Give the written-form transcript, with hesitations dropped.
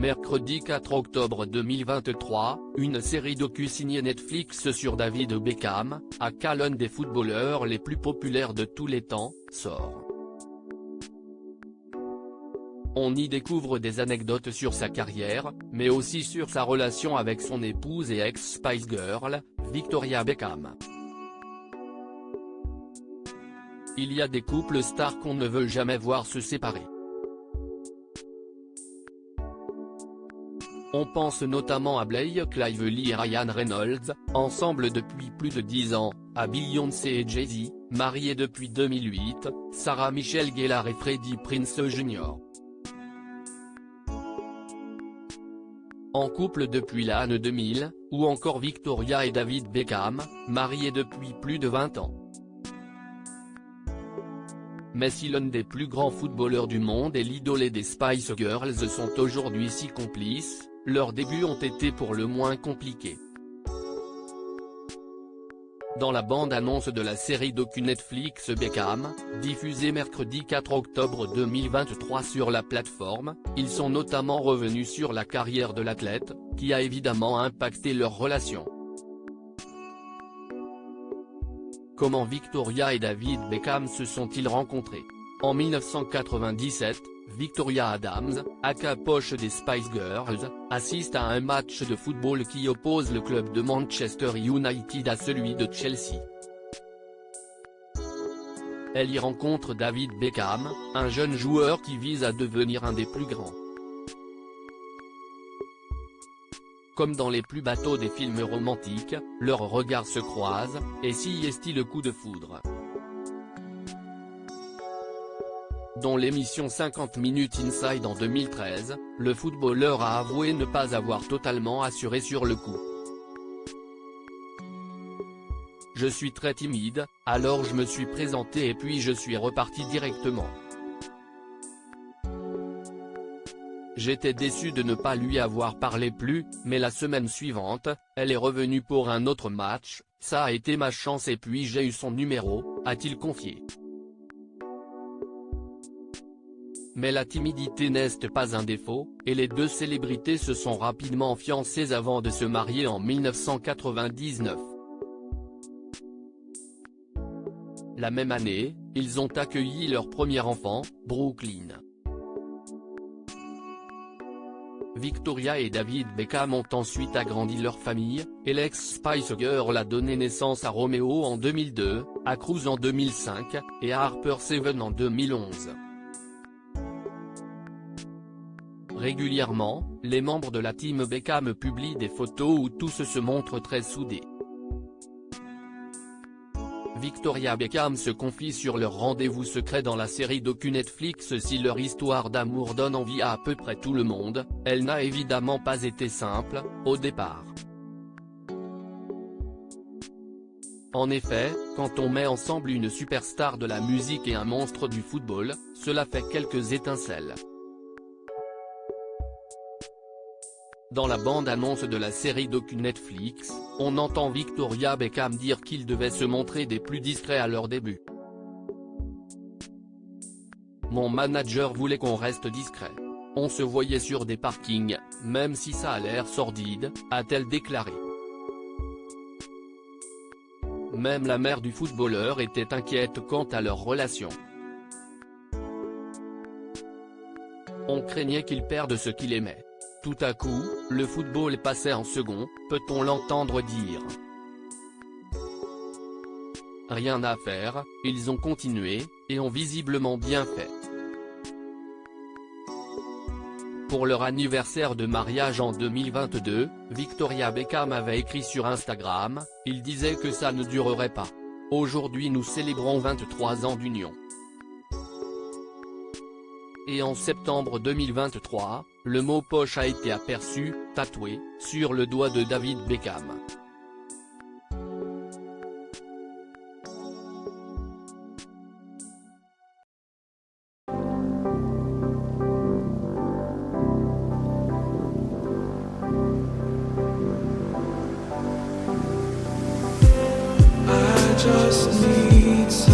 Mercredi 4 octobre 2023, une série docu signée Netflix sur David Beckham, aka l'un des footballeurs les plus populaires de tous les temps, sort. On y découvre des anecdotes sur sa carrière, mais aussi sur sa relation avec son épouse et ex-Spice Girl, Victoria Beckham. Il y a des couples stars qu'on ne veut jamais voir se séparer. On pense notamment à Blake Lively et Ryan Reynolds, ensemble depuis plus de 10 ans, à Beyoncé et Jay-Z, mariés depuis 2008, Sarah Michelle Gellar et Freddie Prinze Jr. En couple depuis l'année 2000, ou encore Victoria et David Beckham, mariés depuis plus de 20 ans. Mais si l'un des plus grands footballeurs du monde et l'idole des Spice Girls sont aujourd'hui si complices, leurs débuts ont été pour le moins compliqués. Dans la bande-annonce de la série docu Netflix Beckham, diffusée mercredi 4 octobre 2023 sur la plateforme, ils sont notamment revenus sur la carrière de l'athlète, qui a évidemment impacté leur relation. Comment Victoria et David Beckham se sont-ils rencontrés? En 1997, Victoria Adams, aka Posh des Spice Girls, assiste à un match de football qui oppose le club de Manchester United à celui de Chelsea. Elle y rencontre David Beckham, un jeune joueur qui vise à devenir un des plus grands. Comme dans les plus bateaux des films romantiques, leurs regards se croisent, et s'y est-il le coup de foudre. Dans l'émission 50 Minutes Inside en 2013, le footballeur a avoué ne pas avoir totalement assuré sur le coup. Je suis très timide, alors je me suis présenté et puis je suis reparti directement. J'étais déçu de ne pas lui avoir parlé plus, mais la semaine suivante, elle est revenue pour un autre match, ça a été ma chance et puis j'ai eu son numéro, a-t-il confié. Mais la timidité n'est pas un défaut, et les deux célébrités se sont rapidement fiancées avant de se marier en 1999. La même année, ils ont accueilli leur premier enfant, Brooklyn. Victoria et David Beckham ont ensuite agrandi leur famille, et l'ex-Spice Girl a donné naissance à Romeo en 2002, à Cruz en 2005, et à Harper Seven en 2011. Régulièrement, les membres de la team Beckham publient des photos où tous se montrent très soudés. Victoria Beckham se confie sur leur rendez-vous secret dans la série docu Netflix. Si leur histoire d'amour donne envie à peu près tout le monde, elle n'a évidemment pas été simple, au départ. En effet, quand on met ensemble une superstar de la musique et un monstre du football, cela fait quelques étincelles. Dans la bande-annonce de la série docu Netflix, on entend Victoria Beckham dire qu'ils devaient se montrer des plus discrets à leur début. Mon manager voulait qu'on reste discret. On se voyait sur des parkings, même si ça a l'air sordide, a-t-elle déclaré. Même la mère du footballeur était inquiète quant à leur relation. On craignait qu'il perde ce qu'il aimait. Tout à coup, le football passait en second, peut-on l'entendre dire. Rien à faire, ils ont continué, et ont visiblement bien fait. Pour leur anniversaire de mariage en 2022, Victoria Beckham avait écrit sur Instagram, il disait que ça ne durerait pas. Aujourd'hui nous célébrons 23 ans d'union. Et en septembre 2023, le mot poche a été aperçu, tatoué, sur le doigt de David Beckham. I just need